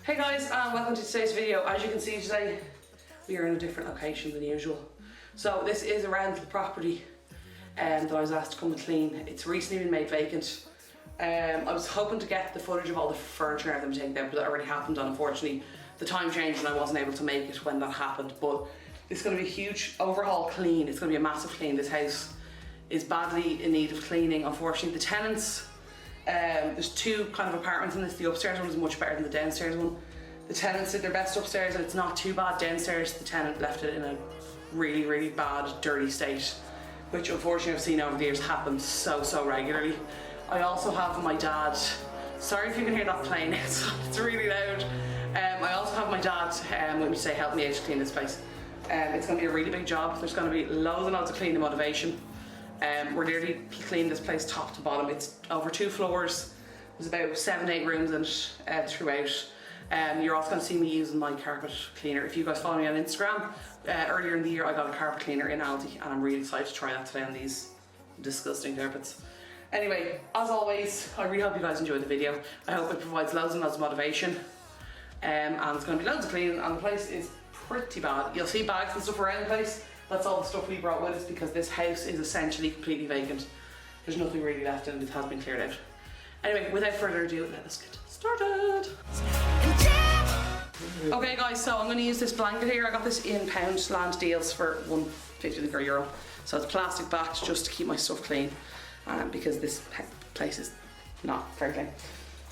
Hey guys, and welcome to today's video. As you can see today, we are in a different location than usual. So this is a rental property that I was asked to come and clean. It's recently been made vacant. I was hoping to get the footage of all the furniture and everything taken down, but that already happened, and unfortunately the time changed and I wasn't able to make it when that happened. But it's going to be a huge overhaul clean. It's going to be a massive clean. This house is badly in need of cleaning. Unfortunately, the tenants, there's two kind of apartments in this. The upstairs one is much better than the downstairs one. The tenants did their best upstairs and it's not too bad. Downstairs, the tenant left it in a really, really bad, dirty state, which unfortunately I've seen over the years happen so regularly. I also have my dad, sorry if you can hear that plane, it's really loud. I also have my dad with me today, help me out to clean this place. It's going to be a really big job. There's going to be loads and loads of cleaning motivation. We're nearly cleaning this place top to bottom. It's over 2 floors. There's about 7-8 rooms in it throughout. You're also going to see me using my carpet cleaner. If you guys follow me on Instagram, earlier in the year I got a carpet cleaner in Aldi and I'm really excited to try that today on these disgusting carpets. Anyway, as always, I really hope you guys enjoyed the video. I hope it provides loads and loads of motivation. And there's going to be loads of cleaning, and the place is pretty bad. You'll see bags and stuff around the place. That's all the stuff we brought with us because this house is essentially completely vacant. There's nothing really left in it. It has been cleared out. Anyway, without further ado, let us get started. Okay guys, so I'm going to use this blanket here. I got this in Poundland deals for €1.50 per euro. So it's plastic backed just to keep my stuff clean, because this place is not very clean.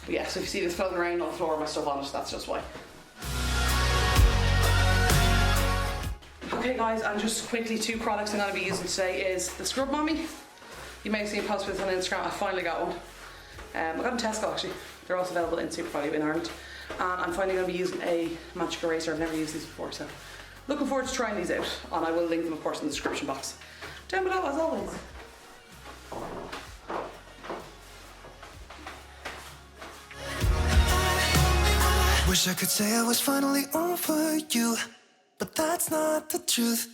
But yeah, so if you see this floating around on the floor, my stuff on it, that's just why. Okay guys, and just quickly, 2 products I'm going to be using today is the ScrubMommy. You may have seen posts with this on Instagram. I finally got one. I got them in Tesco actually. They're also available in Supervalue in Ireland. And I'm finally going to be using a magic eraser. I've never used these before, so looking forward to trying these out. And I will link them of course in the description box down below as always. Wish I could say I was finally over you, but that's not the truth.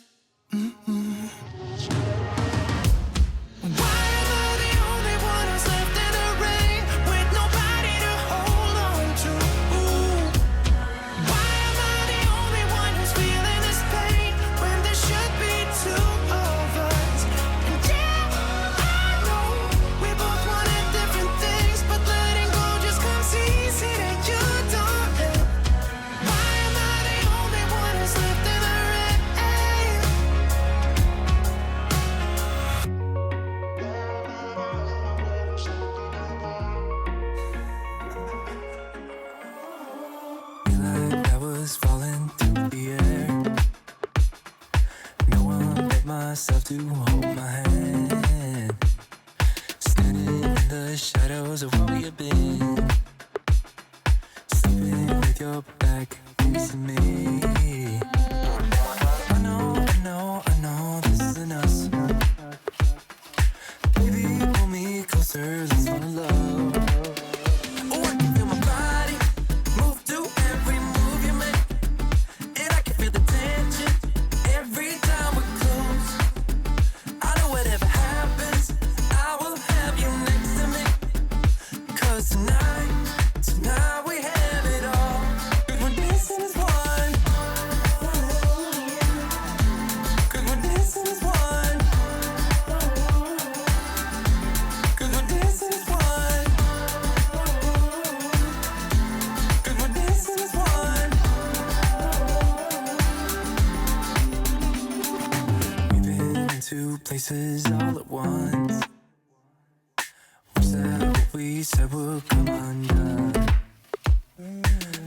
Myself to hold my hand, standing in the shadows of what we have been, sleeping with your back facing me. I know this isn't us. Baby, pull me closer, let's fall in love. Oh, I can feel my body move to every move you make, and I can feel the tension every time we close. I know whatever happens, I will have you next to me. 'Cause tonight we have it all. 'Cause we're dancing as one. 'Cause we're dancing as one. 'Cause we're dancing as one. 'Cause we're dancing as one. We've been in 2 places all at once. Wish that what we said would come undone.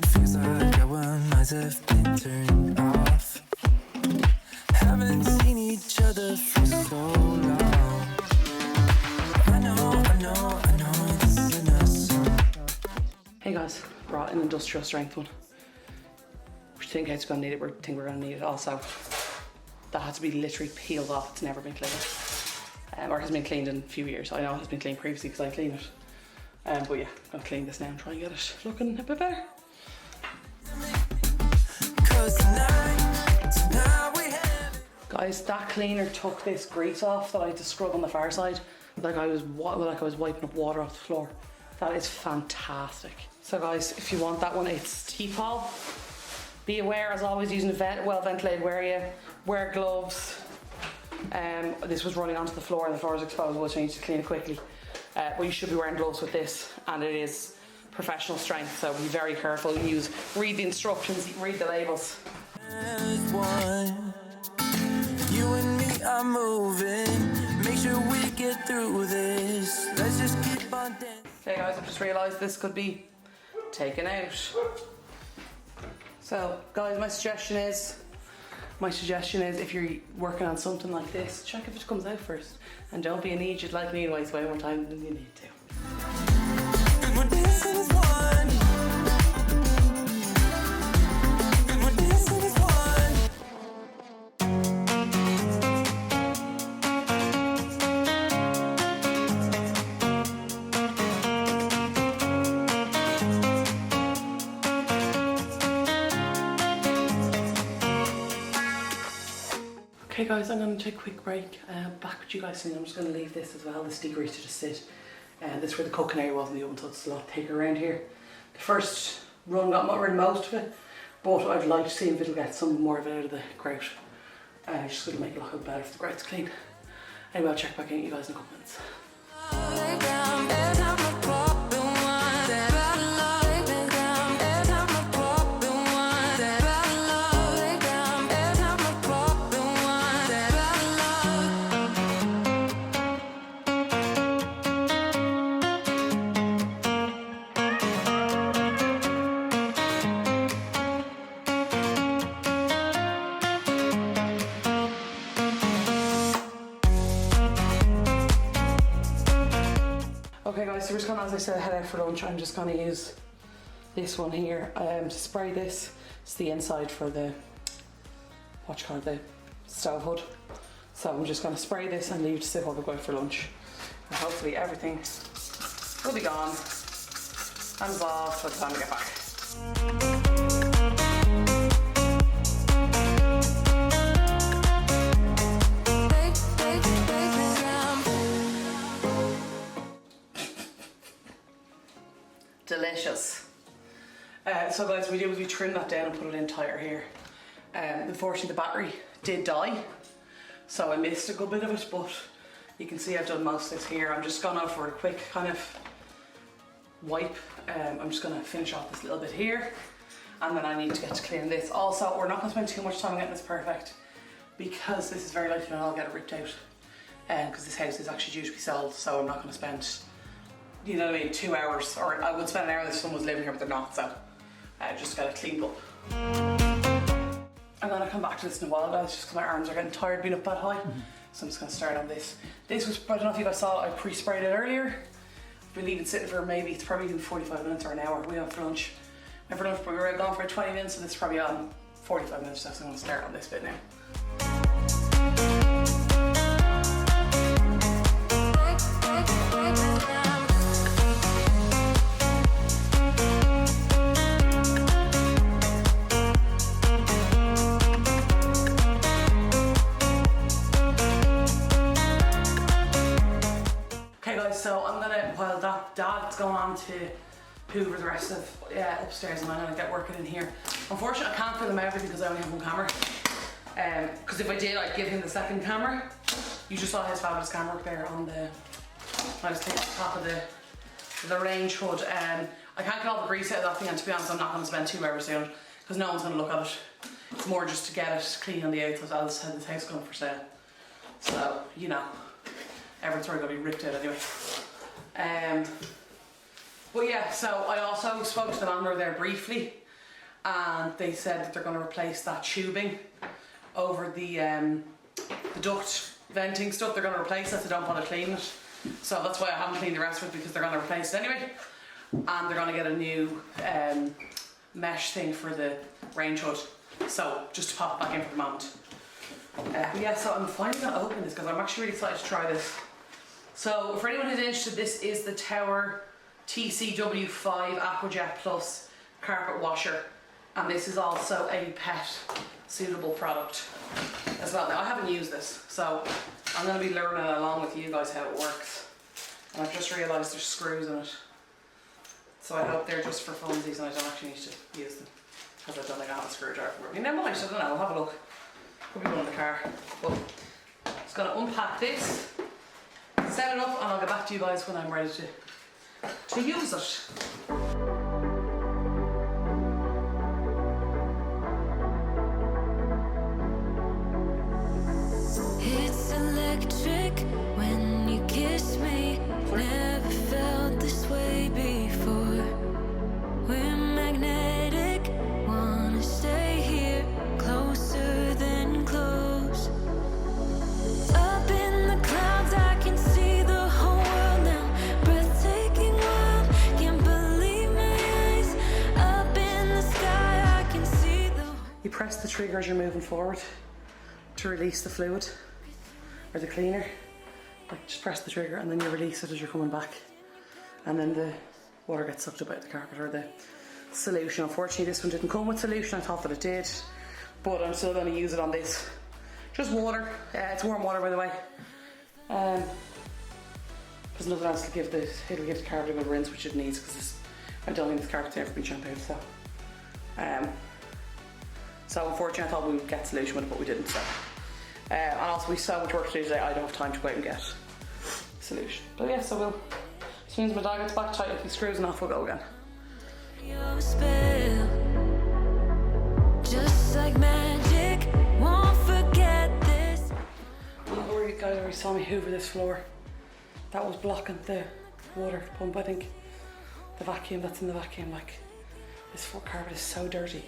Feels like our minds have been turned off. Haven't seen each other for so long. I know this isn't us. Hey guys, brought an industrial strength one. We think it's going to need it, we think we're going to need it also. That had to be literally peeled off. It's never been cleaned. Or has been cleaned in a few years. I know it has been cleaned previously because I cleaned it. But yeah, I'm going to clean this now and try and get it looking a bit better. Guys, that cleaner took this grease off that I had to scrub on the far side. Like I was wiping up water off the floor. That is fantastic. So guys, if you want that one, it's Teepol. Be aware, as always, using a well ventilated area. Wear gloves. This was running onto the floor and the floor is exposed, which I need to clean it quickly. But you should be wearing gloves with this, and it is professional strength, so be very careful. Read the instructions, read the labels. One, you and me are moving. Make sure we get through this. Let's just keep on dancing. Okay guys, I've just realised this could be taken out. So guys, my suggestion is if you're working on something like this, check if it comes out first. And don't be an idiot like me and waste way more time than you need to. And we're dancing as one. And we're dancing as one. Okay guys, I'm going to take a quick break. Back with you guys soon. I'm just going to leave this as well, this degreaser to sit. This is where the cooking area was in the oven, so it's a lot thicker around here. The first run got rid of most of it, but I'd like to see if it'll get some more of it out of the grout. Just going to make it look a bit better if the grout's clean. Anyway, I'll check back in with you guys in a couple minutes. Okay guys, so we're just going to, as I said, head out for lunch. I'm just going to use this one here to spray this. It's the inside for the, the stove hood. So I'm just going to spray this and leave it to sit while we go out for lunch. And hopefully everything will be gone and dissolved by the time we get back. Delicious. So guys, what we did was we trimmed that down and put it in tighter here. Unfortunately the battery did die, so I missed a good bit of it, but you can see I've done most of this here. I'm just going out for a quick kind of wipe. I'm just going to finish off this little bit here, and then I need to get to clean this. Also, we're not going to spend too much time getting this perfect, because this is very likely that I'll get it ripped out, because this house is actually due to be sold, so I'm not going to spend, you know what I mean, 2 hours, or I would spend an hour if someone was living here, but they're not, so just get it cleaned up. I'm gonna come back to this in a while guys, just because my arms are getting tired being up that high. So I'm just gonna start on this. This was, I don't know if you guys saw it, I pre-sprayed it earlier. I've been leaving it sitting for maybe, it's probably been 45 minutes or an hour. We went for lunch. We were gone for 20 minutes, so this is probably on 45 minutes, so I'm gonna start on this bit now. So I'm gonna, while Dad's going on to hoover the rest of upstairs, and I'm gonna get working in here. Unfortunately, I can't film everything because I only have one camera. Because if I did, I'd give him the second camera. You just saw his fabulous camera up there on the, I was thinking top of the range hood. I can't get all the grease out of that thing, and to be honest, I'm not gonna spend 2 hours doing it because no one's gonna look at it. It's more just to get it clean on the outside. I'll just have this house going for sale. So, you know, everything's probably gonna be ripped out anyway. But yeah, so I also spoke to the landlord there briefly, and they said that they're going to replace that tubing over the duct venting stuff. They're going to replace it, so don't bother cleaning it. So that's why I haven't cleaned the rest of it, because they're going to replace it anyway. And they're going to get a new mesh thing for the range hood. So just to pop it back in for the moment. Yeah, so I'm finally going to open this because I'm actually really excited to try this. So for anyone who's interested, this is the Tower TCW5 Aquajet Plus carpet washer, and this is also a pet suitable product as well. Now I haven't used this, so I'm going to be learning along with you guys how it works. And I've just realised there's screws in it. So I hope they're just for funsies and I don't actually need to use them, because I've done like a screwdriver working. Never mind, I don't know, I'll have a look. Could be one in the car. But I'm just gonna unpack this, set it up, and I'll get back to you guys when I'm ready to use it. It's electric when you kiss me. Never felt this way before. We're magnetic, wanna stay here, closer than close. Up in the clouds, I can see the whole world now. Breathtaking wild, can't believe my eyes. Up in the sky, I can see the. You press the trigger as you're moving forward to release the fluid or the cleaner. Like, just press the trigger and then you release it as you're coming back, and then the water gets sucked up out the carpet, or the solution. Unfortunately this one didn't come with solution, I thought that it did, but I'm still going to use it on this. Just water, it's warm water by the way. There's nothing else to give it'll give the carpet a good rinse, which it needs, because I don't think this carpet's ever been shampooed, so. So unfortunately I thought we would get solution with it, but we didn't, so. And also we have so much work to do today, I don't have time to go out and get solution. But yeah, so we'll, as soon as my dog gets back, tight up these screws and off we'll go again. Your spell, just like magic, won't forget this. You guys already saw me hoover this floor. That was blocking the water pump, I think. The vacuum that's in the vacuum, like, this floor carpet is so dirty.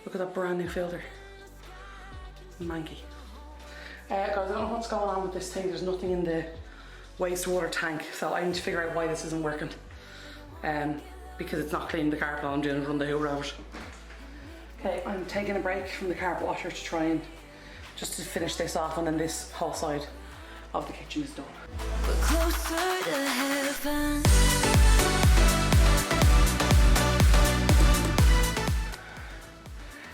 Look at that brand new filter. Manky. Guys, I don't know what's going on with this thing. There's nothing in the wastewater tank, so I need to figure out why this isn't working. Because it's not cleaning the carpet, all I'm doing is run the hoover out. Okay, I'm taking a break from the carpet washer to try and just to finish this off, and then this whole side of the kitchen is done. We're closer to heaven.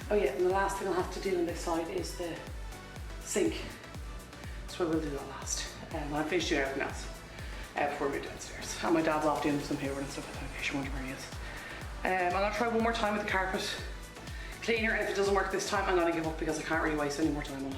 Oh yeah, and the last thing I'll have to do on this side is the sink. So we'll do that last. I'll finish doing everything else before we move downstairs. And my dad's off doing some hoovering and stuff, in case you wonder where he is. I'm gonna try one more time with the carpet cleaner, and if it doesn't work this time, I'm gonna give up, because I can't really waste any more time on it.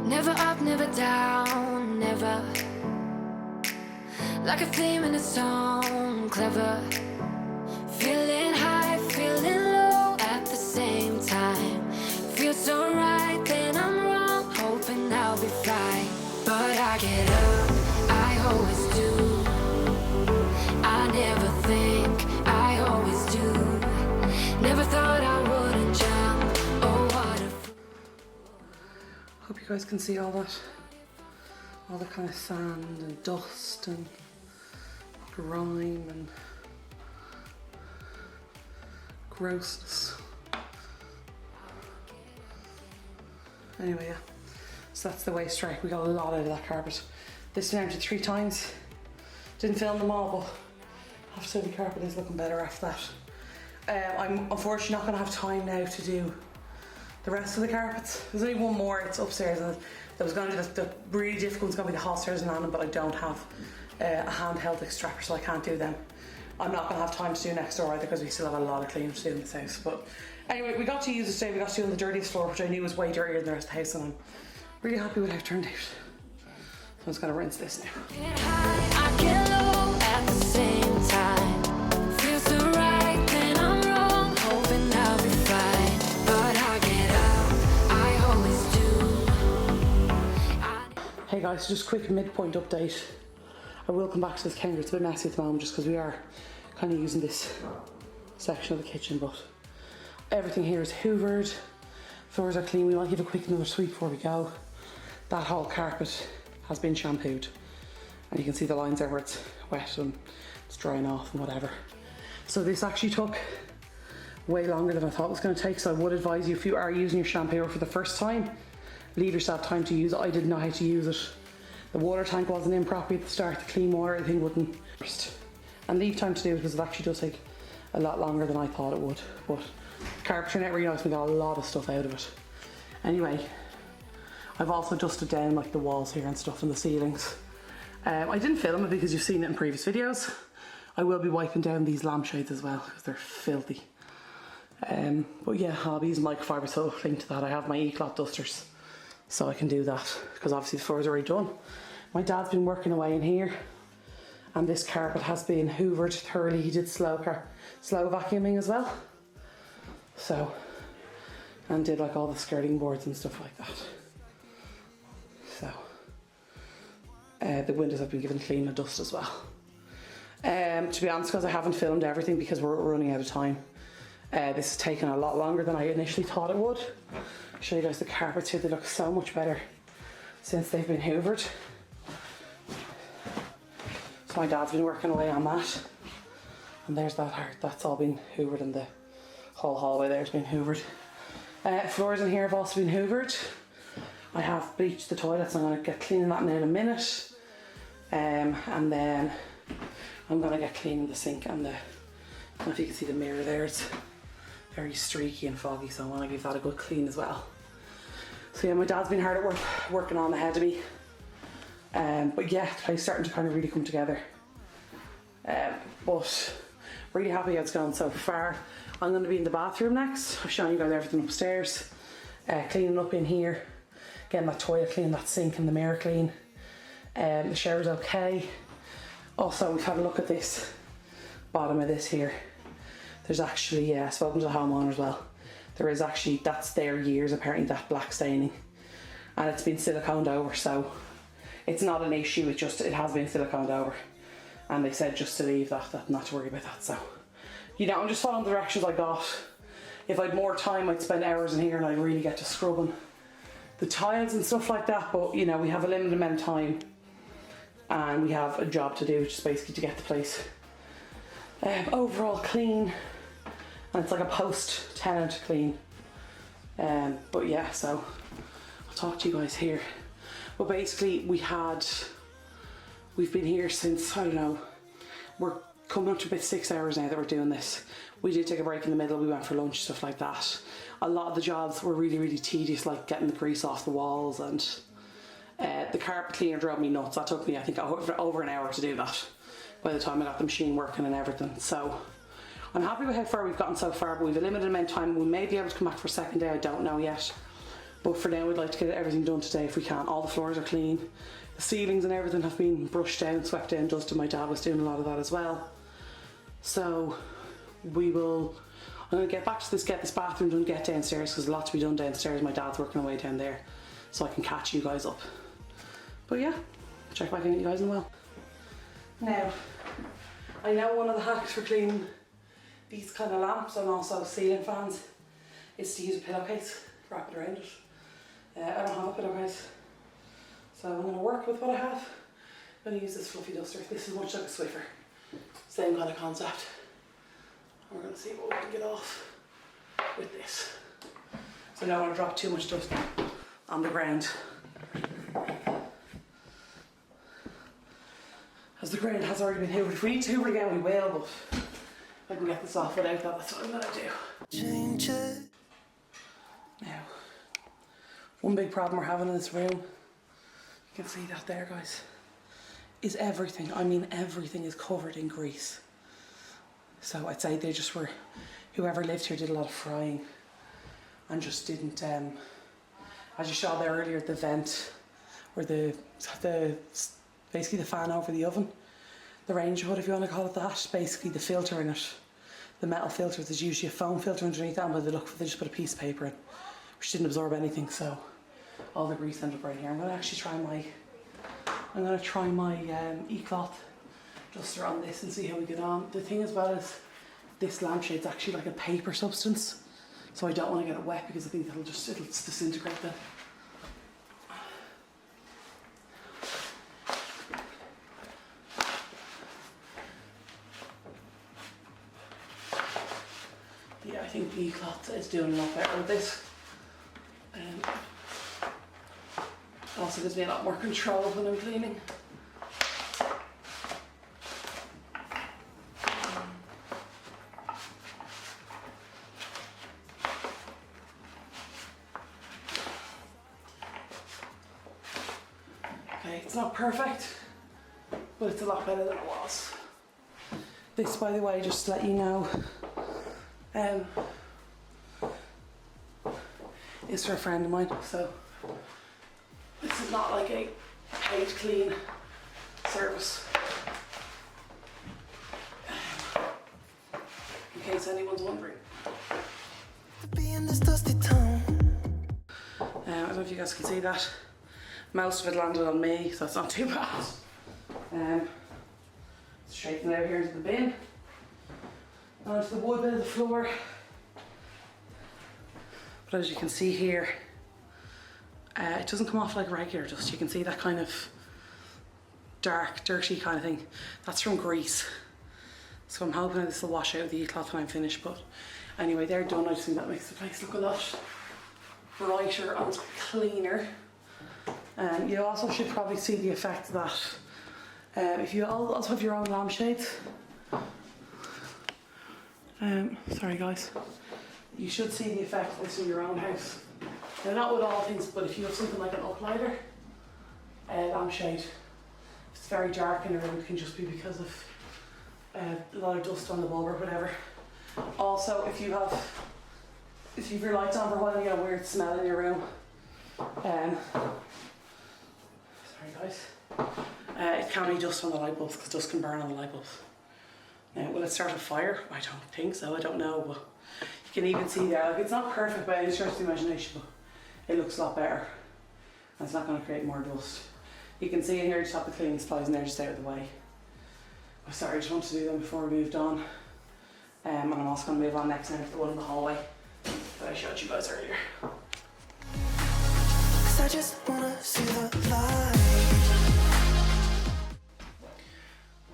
Never up, never down, never. Like a theme in a song, clever. Feeling high, feeling low at the same time. Feels so right, then I'm wrong, hoping I'll be fine. But I get up, I always do. I never think, I always do. Never thought I wouldn't jump, oh what a fool. Hope you guys can see all that. All the kind of sand and dust and grime and grossness. Anyway, yeah. So that's the waste tray. We got a lot out of that carpet. This been emptied 3 times. Didn't film them all, but I have to say the carpet is looking better after that. I'm unfortunately not going to have time now to do the rest of the carpets. There's only one more, it's upstairs, and that was going to do the really difficult one's going to be the hot stairs and landing, but I don't have a handheld extractor, so I can't do them. I'm not going to have time to do next door either, because we still have a lot of cleaning to do in this house. But anyway, we got to use it today. We got to do on the dirtiest floor, which I knew was way dirtier than the rest of the house, and I'm Really happy with how it turned out. So I'm just gonna rinse this now. Get high, I get low at the same time. Feels so right, then I'm wrong. Hoping I'll be fine, but I'll get out. I always do. Hey guys, just quick midpoint update. I will come back to this counter. It's a bit messy at the moment just because we are kind of using this section of the kitchen, but everything here is hoovered. Floors are clean. We might give a quick another sweep before we go. That whole carpet has been shampooed, and you can see the lines there where it's wet and it's drying off and whatever. So this actually took way longer than I thought it was going to take, so I would advise you, if you are using your shampooer for the first time, leave yourself time to use it. I didn't know how to use it. The water tank wasn't in properly at the start, the clean water thing wouldn't. And leave time to do it because it actually does take a lot longer than I thought it would. But carpentry net really nice, we got a lot of stuff out of it. Anyway, I've also dusted down like the walls here and stuff and the ceilings. I didn't film it because you've seen it in previous videos. I will be wiping down these lampshades as well because they're filthy. But yeah, I'll use microfiber, so link to that. I have my E-cloth dusters, so I can do that because obviously the floor's already done. My dad's been working away in here, and this carpet has been hoovered thoroughly. He did slow vacuuming as well. So, and did like all the skirting boards and stuff like that. So, the windows have been given clean and dust as well. To be honest, because I haven't filmed everything because we're running out of time. This has taken a lot longer than I initially thought it would. I'll show you guys the carpets here. They look so much better since they've been hoovered. So my dad's been working away on that. And there's that heart, that's all been hoovered, and the whole hallway there's been hoovered. Floors in here have also been hoovered. I have bleached the toilets. I'm going to get cleaning that now in a minute. And then I'm going to get cleaning the sink and the, I don't know if you can see the mirror there, it's very streaky and foggy, so I want to give that a good clean as well. So yeah, my dad's been hard at work, working on ahead of me. But yeah, the place is starting to kind of really come together. But really happy how it's gone so far. I'm going to be in the bathroom next. I've shown you guys everything upstairs. Cleaning up in here. Getting that toilet clean, that sink and the mirror clean. The shower's okay. Also, we've had a look at this bottom of this here. There's actually, spoken to the homeowner as well. There is actually, that's there years apparently, that black staining. And it's been siliconed over, so it's not an issue, it has been siliconed over. And they said just to leave that, not to worry about that. So, you know, I'm just following the directions I got. If I had more time, I'd spend hours in here and I'd really get to scrubbing the tiles and stuff like that. But, you know, we have a limited amount of time and we have a job to do, which is basically to get the place overall clean. And it's like a post-tenant clean. But yeah, so I'll talk to you guys here. But basically we've been here since, I don't know, we're coming up to about 6 hours now that we're doing this. We did take a break in the middle, we went for lunch, stuff like that. A lot of the jobs were really, really tedious, like getting the grease off the walls, and the carpet cleaner drove me nuts. That took me, I think, over an hour to do that by the time I got the machine working and everything. So I'm happy with how far we've gotten so far, but we've a limited amount of time. We may be able to come back for a second day, I don't know yet. But for now, we'd like to get everything done today if we can. All the floors are clean. The ceilings and everything have been brushed down, swept down, dusted. My dad was doing a lot of that as well. So I'm going to get back to this, get this bathroom done, get downstairs, because there's a lot to be done downstairs. My dad's working away down there, so I can catch you guys up. But yeah, check back in with you guys in a while. Now, I know one of the hacks for cleaning these kind of lamps and also ceiling fans is to use a pillowcase, wrap it around it. I don't have a pillowcase, so I'm going to work with what I have. I'm going to use this fluffy duster. This is much like a Swiffer, same kind of concept. And we're going to see what we can get off with this. So I don't want to drop too much dust on the ground. As the ground has already been hoovered. If we need to hoover again, we will, but if I can get this off without that, that's what I'm going to do. Change it. Now, one big problem we're having in this room, you can see that there, guys, is everything. I mean, everything is covered in grease. So I'd say they just were, whoever lived here did a lot of frying and just didn't as you saw there earlier, the vent, or the basically the fan over the oven, the range hood if you want to call it that, basically the filter in it, the metal filter. There's usually a foam filter underneath that, but they just put a piece of paper in, which didn't absorb anything, so all the grease ended up right here. I'm going to actually try my e-cloth duster on this and see how we get on. The thing as well is this lampshade's actually like a paper substance, so I don't want to get it wet because I think it'll disintegrate then. Yeah, I think the e-cloth is doing a lot better with this. Also gives me a lot more control when I'm cleaning. Okay, it's not perfect, but it's a lot better than it was. This, by the way, just to let you know, is for a friend of mine, so this is not like a paid clean service. In case anyone's wondering. I don't know if you guys can see that. Most of it landed on me, so it's not too bad. Straighten it out here into the bin. Onto the wood bit of the floor. But as you can see here, it doesn't come off like regular dust. You can see that kind of dark, dirty kind of thing. That's from grease. So I'm hoping this will wash out the e-cloth when I'm finished. But anyway, they're done. I just think that makes the place look a lot brighter and cleaner. You also should probably see the effect of that. If you also have your own lampshades, sorry guys, you should see the effect of this in your own house. Now, not with all things, but if you have something like an uplighter lampshade, if it's very dark in a room, it can just be because of a lot of dust on the bulb or whatever. Also, if you have your lights on for a while and you get a weird smell in your room, sorry guys, it can be dust on the light bulbs, because dust can burn on the light bulbs. Now, will it start a fire? I don't think so, I don't know, but you can even see there, like, it's not perfect by any stretch of the imagination, but it looks a lot better, and it's not going to create more dust. You can see in here, just have the cleaning supplies in there just out of the way. I'm sorry, I just wanted to do them before we moved on. And I'm also going to move on next now to the one in the hallway that I showed you guys earlier. I just wanna see the light.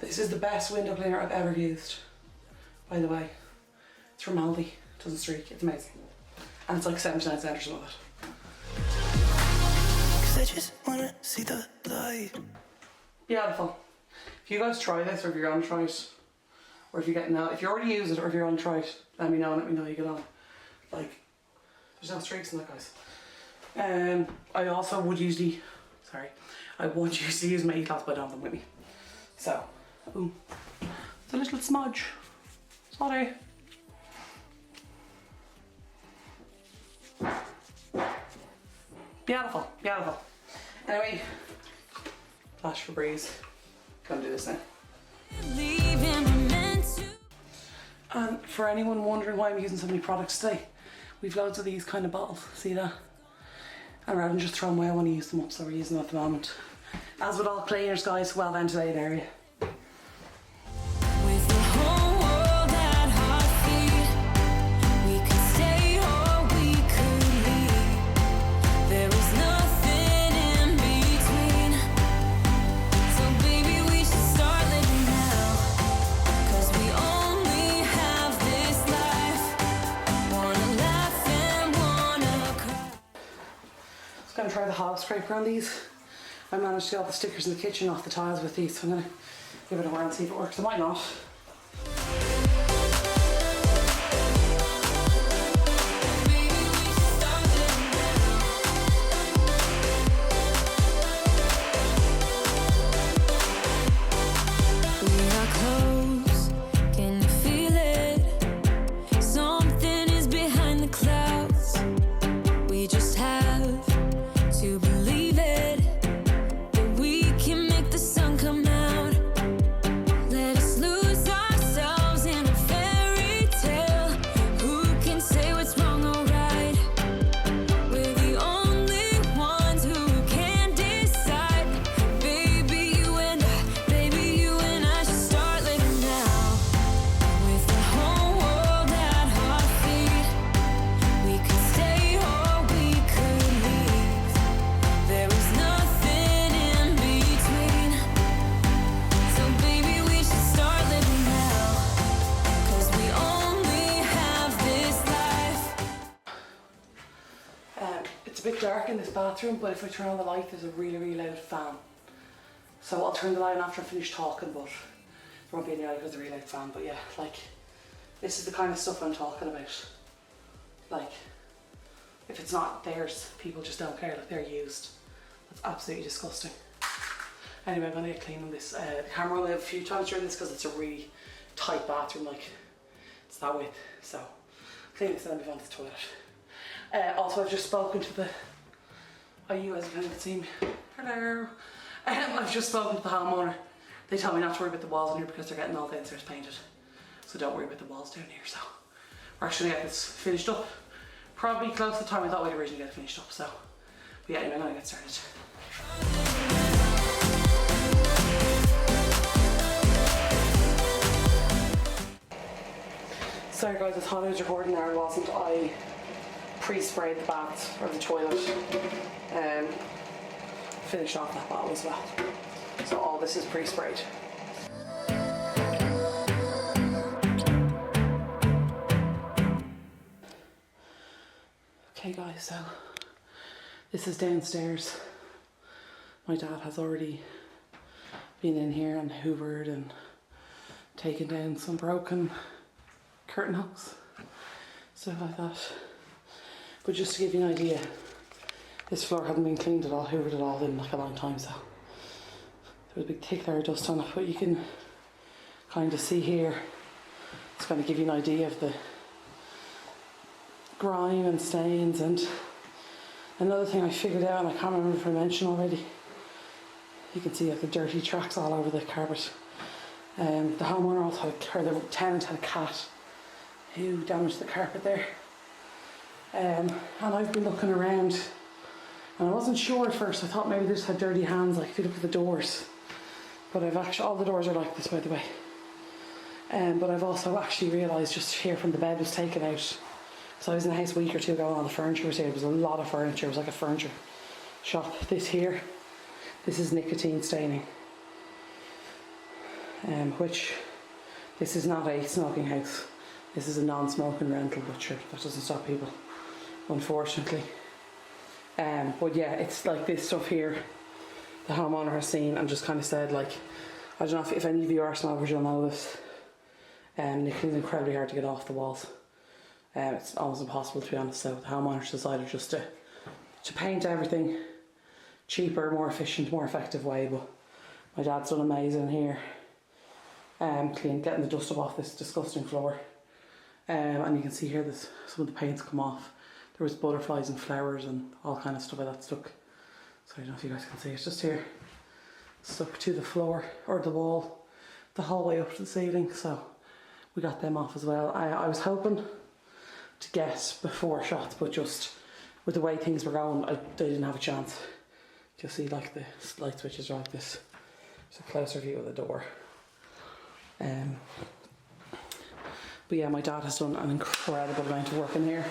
This is the best window cleaner I've ever used, by the way. It's from Aldi, it doesn't streak, it's amazing. And it's like 79 cents or something like that. I just wanna see the light. Beautiful. If you guys try this, or if you're gonna try it, or if you if you already use it, or if you're gonna try it, let me know how you get on. Like, there's no streaks in that, guys. I also would usually, I would usually use my e-cloth, but I don't have them with me. So, ooh, it's a little smudge. Sorry. Beautiful, beautiful. Anyway, flash for breeze. Gonna do this now. And for anyone wondering why I'm using so many products today, we've loads of these kind of bottles, see that? And rather than just throw them away, I want to use them up, so we're using them at the moment. As with all cleaners, guys, well ventilated area. I'm going to try the Hob Scraper on these. I managed to get all the stickers in the kitchen off the tiles with these, so I'm going to give it a whirl and see if it works. It might not. in this bathroom, but if I turn on the light, there's a really, really loud fan. So I'll turn the light on after I finish talking, but there won't be any light because of the really loud fan. But yeah, like, this is the kind of stuff I'm talking about. Like, if it's not theirs, people just don't care, like they're used. That's absolutely disgusting. Anyway, I'm gonna get clean on this. The camera will live a few times during this because it's a really tight bathroom, like, it's that width. So, clean this and then move on to the toilet. Also, I've just spoken to the, you guys can see me. Hello. I've just spoken to the homeowner. They tell me not to worry about the walls in here because they're getting all downstairs painted. So don't worry about the walls down here. So we're actually gonna get this finished up. Probably close to the time I thought we'd originally get it finished up. So, but yeah, anyway, I'm gonna get started. Sorry guys, I thought I was recording there, I wasn't. I pre-sprayed the bath or the toilet. Finished off that bottle as well. So all this is pre-sprayed. Okay guys, so this is downstairs. My dad has already been in here and hoovered and taken down some broken curtain hooks, stuff like that. But just to give you an idea, this floor hadn't been cleaned at all, hoovered at all in like a long time, so there was a big thick layer of dust on it. But you can kind of see here, it's going to give you an idea of the grime and stains. And another thing I figured out, and I can't remember if I mentioned already, you can see like the dirty tracks all over the carpet. The homeowner also had, or the tenant had a cat who damaged the carpet there. And I've been looking around and I wasn't sure at first. I thought maybe they just had dirty hands, like if you look at the doors. But I've actually, all the doors are like this, by the way. But I've also actually realised just here from the bed was taken out. So I was in the house a week or two ago and all the furniture was here. There was a lot of furniture, it was like a furniture shop. This here, this is nicotine staining. Which, this is not a smoking house. This is a non-smoking rental, but sure, that doesn't stop people, unfortunately. But yeah, it's like this stuff here the homeowner has seen and just kind of said, like, I don't know if any of you are smokers, you'll know this. Nicotine's incredibly hard to get off the walls. It's almost impossible, to be honest. So the homeowner decided just to paint everything cheaper, more efficient, more effective way. But my dad's done amazing here. Getting the dust up off this disgusting floor. And you can see here there's some of the paint's come off. There was butterflies and flowers and all kind of stuff like that stuck. So I don't know if you guys can see, it's just here. Stuck to the floor, or the wall, the whole way up to the ceiling. So we got them off as well. I was hoping to get before shots, but just with the way things were going, they didn't have a chance. You'll see like the light switches are like this. It's a closer view of the door. But yeah, my dad has done an incredible amount of work in here.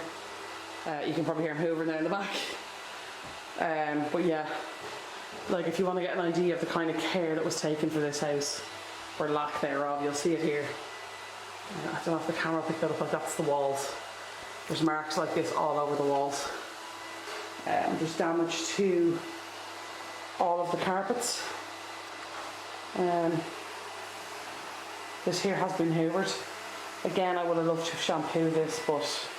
You can probably hear him hoovering there in the back. But yeah, like if you want to get an idea of the kind of care that was taken for this house, or lack thereof, you'll see it here. I don't know if the camera picked that up, but that's the walls. There's marks like this all over the walls. There's damage to all of the carpets. This here has been hoovered. Again, I would have loved to shampoo this, but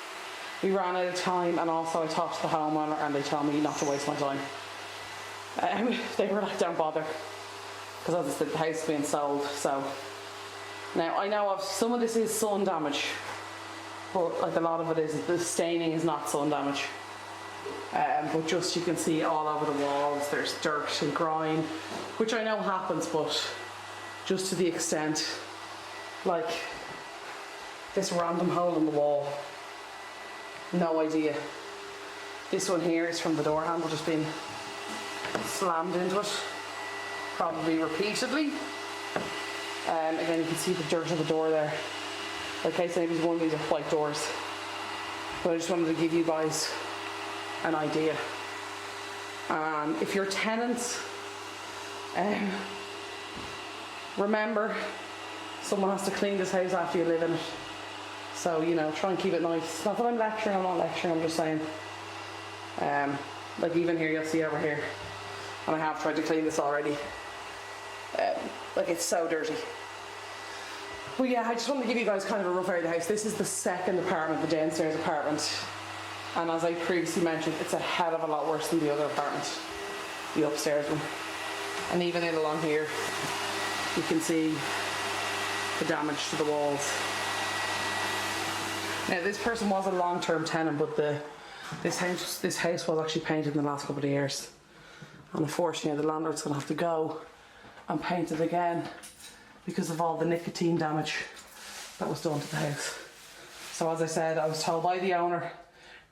we ran out of time, and also I talked to the homeowner and they told me not to waste my time. They were like, don't bother, because as I said, the house is being sold. So now I know of some of this is sun damage, but like a lot of it is, the staining is not sun damage. But just you can see all over the walls there's dirt and grime, which I know happens, but just to the extent, like this random hole in the wall, no idea. This one here is from the door handle just being slammed into it, probably repeatedly. Again, you can see the dirt of the door there. In case anybody's wondering, these are white doors. But I just wanted to give you guys an idea. If you're tenants, remember, someone has to clean this house after you live in it. So, you know, try and keep it nice. Not that I'm lecturing, I'm not lecturing, I'm just saying. Like even here, you'll see over here, and I have tried to clean this already. Like it's so dirty. But yeah, I just wanted to give you guys kind of a rough area of the house. This is the second apartment, the downstairs apartment. And as I previously mentioned, it's a hell of a lot worse than the other apartment, the upstairs one. And even in along here, you can see the damage to the walls. Now this person was a long-term tenant, but this house was actually painted in the last couple of years. And unfortunately the landlord's gonna have to go and paint it again because of all the nicotine damage that was done to the house. So as I said, I was told by the owner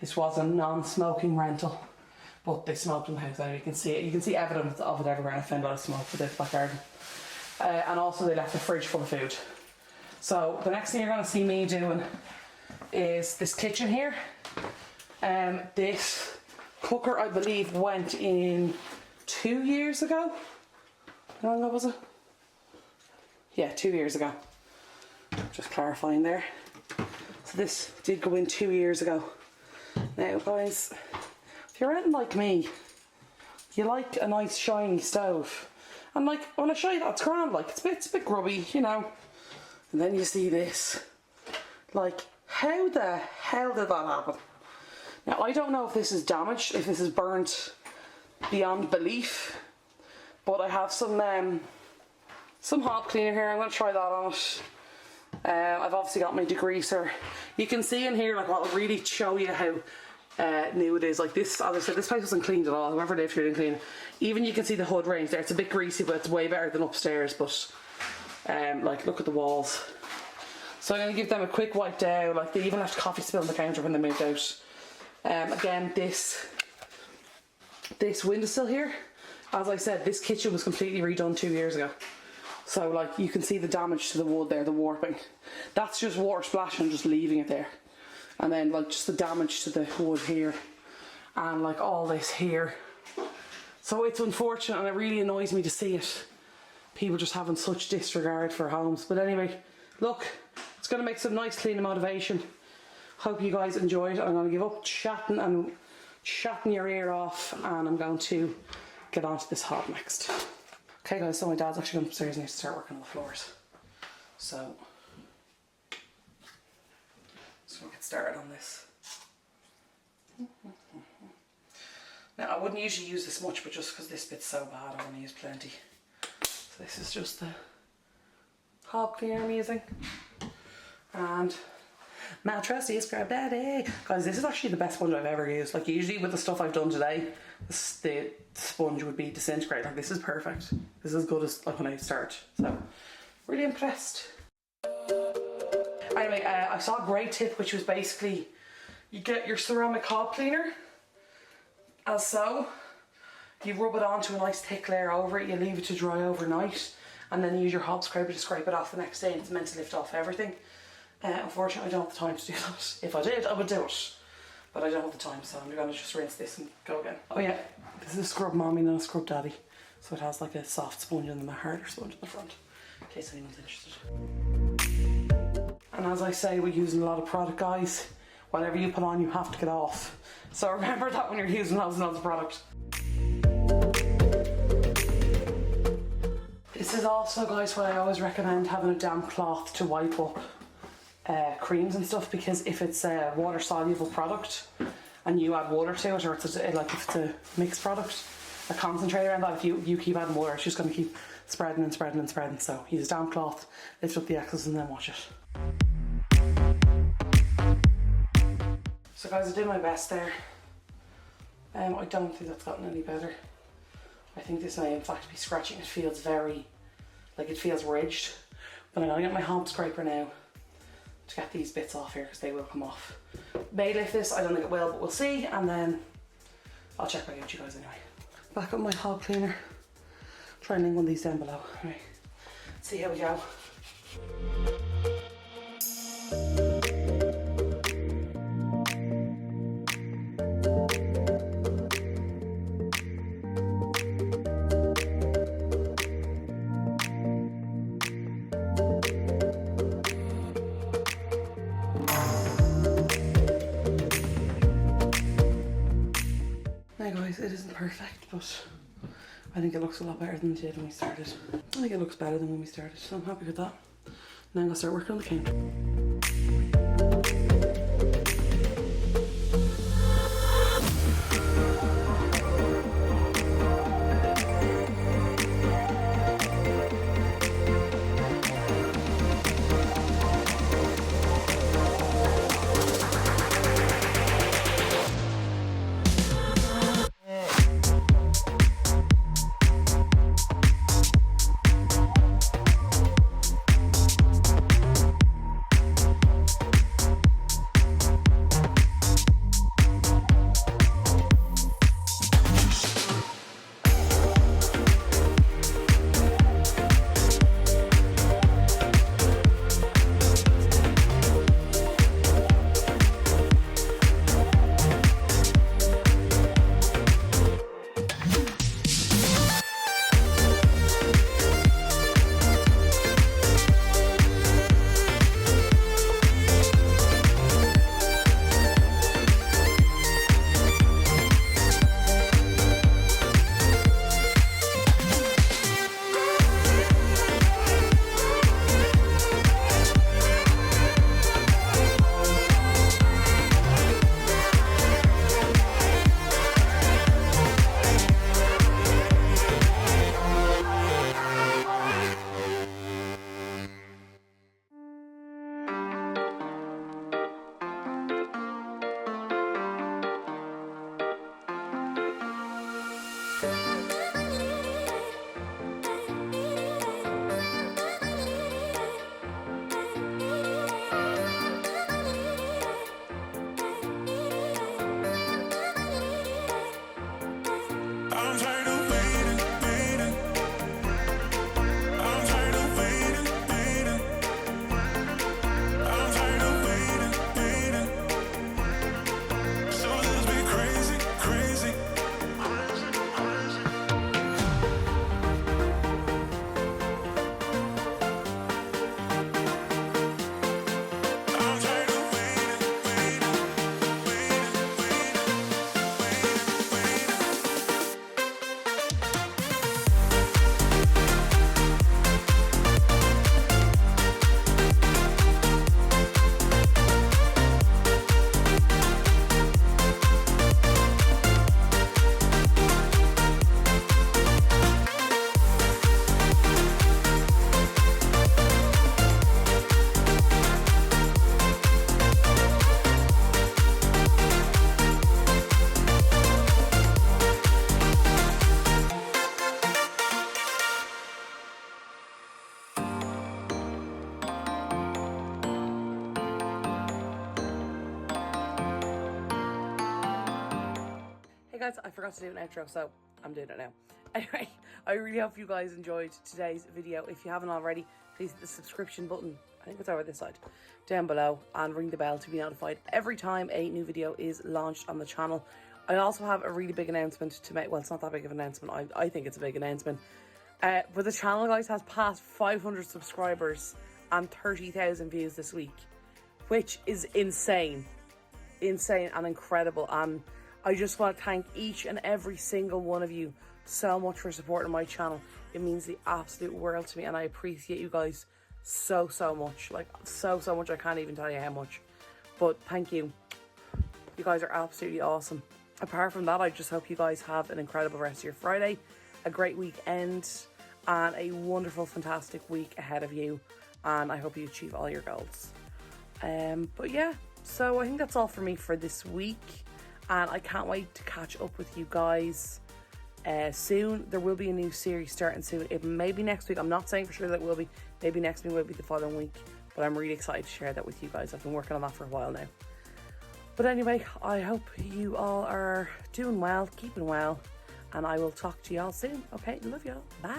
this was a non-smoking rental, but they smoked in the house. Now you can see it. You can see evidence of it everywhere. I found a lot of smoke for this back garden. And also they left the fridge full of food. So the next thing you're going to see me doing is this kitchen here. This cooker, I believe, went in 2 years ago. How long ago was it? Yeah, 2 years ago. Just clarifying there. So this did go in 2 years ago. Now guys, if you're anything like me, you like a nice shiny stove. And like, when I show you that, it's grand, like, it's a bit grubby, you know. And then you see this. Like, how the hell did that happen? Now, I don't know if this is damaged, if this is burnt beyond belief. But I have some Hob cleaner here. I'm going to try that on it. I've obviously got my degreaser. You can see in here, like, what will really show you how new it is. Like this, as I said, this place wasn't cleaned at all. Whoever lived here didn't clean it. Even you can see the hood range there. It's a bit greasy, but it's way better than upstairs. But like, look at the walls. So I'm going to give them a quick wipe down. Like, they even left coffee spill on the counter when they moved out. Again, this windowsill here, as I said, this kitchen was completely redone 2 years ago. So like, you can see the damage to the wood there, the warping. That's just water splashing and just leaving it there. And then like just the damage to the wood here. And like all this here. So it's unfortunate and it really annoys me to see it. People just having such disregard for homes. But anyway, look, it's going to make some nice cleaning motivation. Hope you guys enjoyed. I'm going to give up chatting and chatting your ear off. And I'm going to get onto this hob next. Okay guys, so my dad's actually going upstairs and needs to start working on the floors. So, just going to get started on this. Now I wouldn't usually use this much, but just because this bit's so bad I want to use plenty. So this is just the hob cleaner I'm using. And my trusty Scrub Daddy. Guys, this is actually the best sponge I've ever used. Like usually with the stuff I've done today, the sponge would be disintegrated. Like this is perfect. This is as good as like when I start. So, really impressed. Anyway, I saw a great tip, which was basically you get your ceramic hob cleaner, as so. You rub it onto a nice thick layer over it. You leave it to dry overnight, and then you use your Hob Scraper to scrape it off the next day. And it's meant to lift off everything. Unfortunately, I don't have the time to do that. If I did, I would do it. But I don't have the time, so I'm going to just rinse this and go again. Oh yeah, this is a ScrubMommy, not a Scrub Daddy. So it has like a soft sponge and then a harder sponge in the front, in case anyone's interested. And as I say, we're using a lot of product, guys. Whatever you put on, you have to get off. So remember that when you're using loads and loads of product. This is also, guys, why I always recommend having a damp cloth to wipe up creams and stuff, because if it's a water soluble product and you add water to it, or it's like if it's a mixed product, a concentrate around that, if you keep adding water, it's just going to keep spreading and spreading and spreading. So use a damp cloth, lift up the excess and then wash it. So guys, I did my best there. I don't think that's gotten any better. I think this may in fact be scratching. It feels very, like it feels ridged. But I'm going to get my Hob Scraper now to get these bits off here, because they will come off. May lift this, I don't think it will, but we'll see, and then I'll check back out with you guys anyway. Back up my hob cleaner. Try and link one of these down below. Right. See how we go. it isn't perfect, but I think it looks a lot better than it did when we started. I think it looks better than when we started, so I'm happy with that. Now I'm gonna start working on the counter. Hey guys, I forgot to do an outro, so I'm doing it now. Anyway, I really hope you guys enjoyed today's video. If you haven't already, please hit the subscription button, I think it's over this side, down below, and ring the bell to be notified every time a new video is launched on the channel. I also have a really big announcement to make. Well, it's not that big of an announcement. I think it's a big announcement. But the channel, guys, has passed 500 subscribers and 30,000 views this week, which is insane. Insane and incredible. And I just want to thank each and every single one of you so much for supporting my channel. It means the absolute world to me, and I appreciate you guys so much. Like, so much. I can't even tell you how much. But thank you. You guys are absolutely awesome. Apart from that, I just hope you guys have an incredible rest of your Friday, a great weekend, and a wonderful, fantastic week ahead of you. And I hope you achieve all your goals. But yeah, so I think that's all for me for this week. And I can't wait to catch up with you guys soon. There will be a new series starting soon. It may be next week. I'm not saying for sure that it will be. Maybe next week will be the following week. But I'm really excited to share that with you guys. I've been working on that for a while now. But anyway, I hope you all are doing well, keeping well. And I will talk to you all soon. Okay, love y'all. Bye.